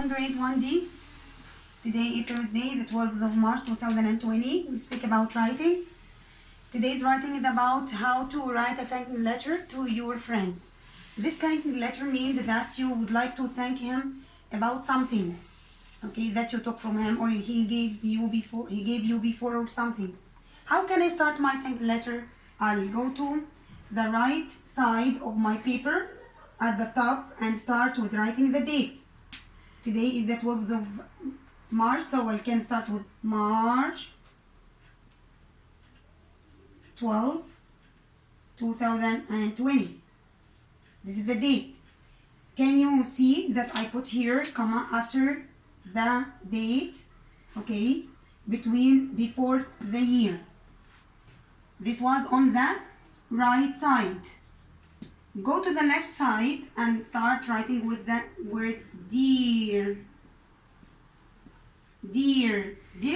Grade 1D. Today is Thursday, the 12th of March 2020. We speak about writing. Today's writing is about how to write a thanking letter to your friend. This thanking letter means that you would like to thank him about something, okay, that you took from him or he gave you before or something. How can I start my thanking letter? I'll go to the right side of my paper at the top and start with writing the date. Today is the 12th of March, so I can start with March 12, 2020. This is the date. Can you see that I put here comma after the date, okay, before the year. This was on the right side. Go to the left side and start writing with the word dear. Dear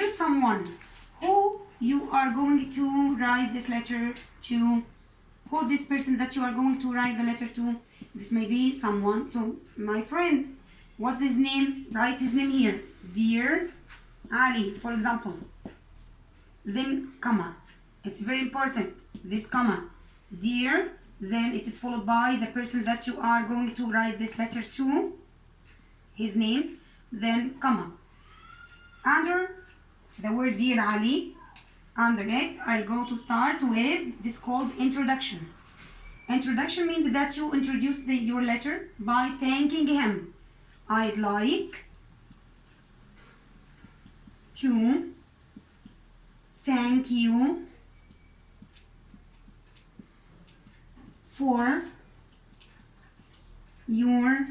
someone who you are going to write this letter to. Who this person that you are going to write the letter to. This may be someone. So my friend, what's his name? Write his name here. Dear Ali, for example. Then comma. It's very important. This comma. Dear. Then it is followed by the person that you are going to write this letter to, his name, then comma. Under the word Dear Ali, under it, I'll go to start with this called introduction. Introduction means that you introduce your letter by thanking him. I'd like to thank you for your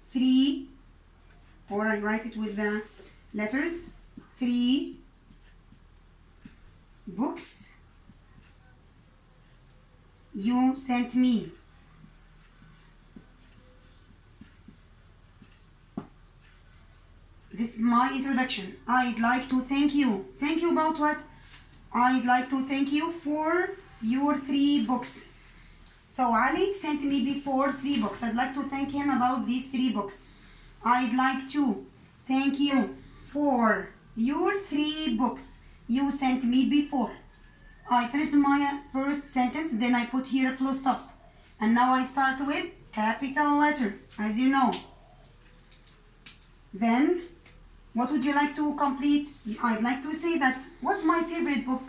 3, or I write it with the letters, 3 books you sent me. This is my introduction. I'd like to thank you. Thank you about what? I'd like to thank you for your 3 books. So Ali sent me before 3 books. I'd like to thank him about these 3 books. I'd like to thank you for your 3 books you sent me before. I finished my first sentence, then I put here a full stop. And now I start with capital letter, as you know. Then, what would you like to complete? I'd like to say that, what's my favorite book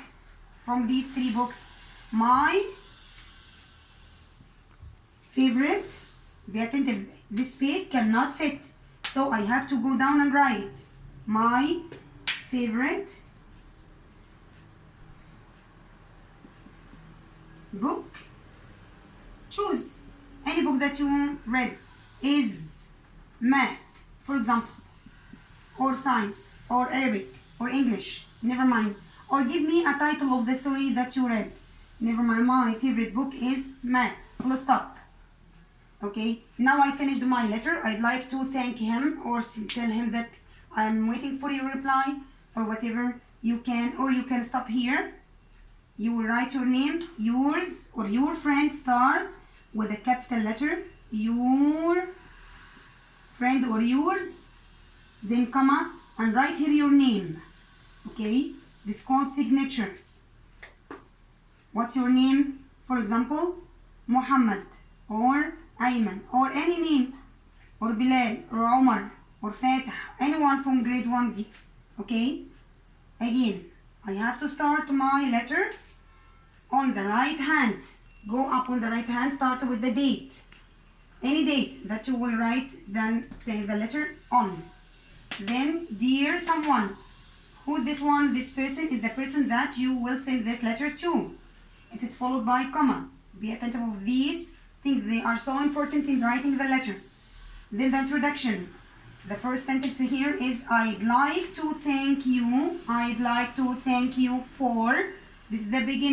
from these 3 books? My favorite, be attentive, this space cannot fit. So I have to go down and write. My favorite book. Choose any book that you read. Is math, for example, or science, or Arabic, or English, never mind. Or give me a title of the story that you read. Never mind, my favorite book is math, full stop. Okay, now I finished my letter. I'd like to thank him or tell him that I'm waiting for your reply or whatever you can, or you can stop here. You will write your name, yours or your friend, start with a capital letter, your friend or yours, then comma, and write here your name. Okay, this is called signature. What's your name? For example, Muhammad or Ayman or any name, or Bilal or Omar or Fatah, anyone from grade 1D. Okay, again, I have to start my letter on the right hand. Go up on the right hand, start with the date. Any date that you will write then the letter on. Then, dear someone. Who this one? This person is the person that you will send this letter to. It is followed by comma. Be attentive of these things. They are so important in writing the letter. Then the introduction. The first sentence here is I'd like to thank you. I'd like to thank you for. This is the beginning.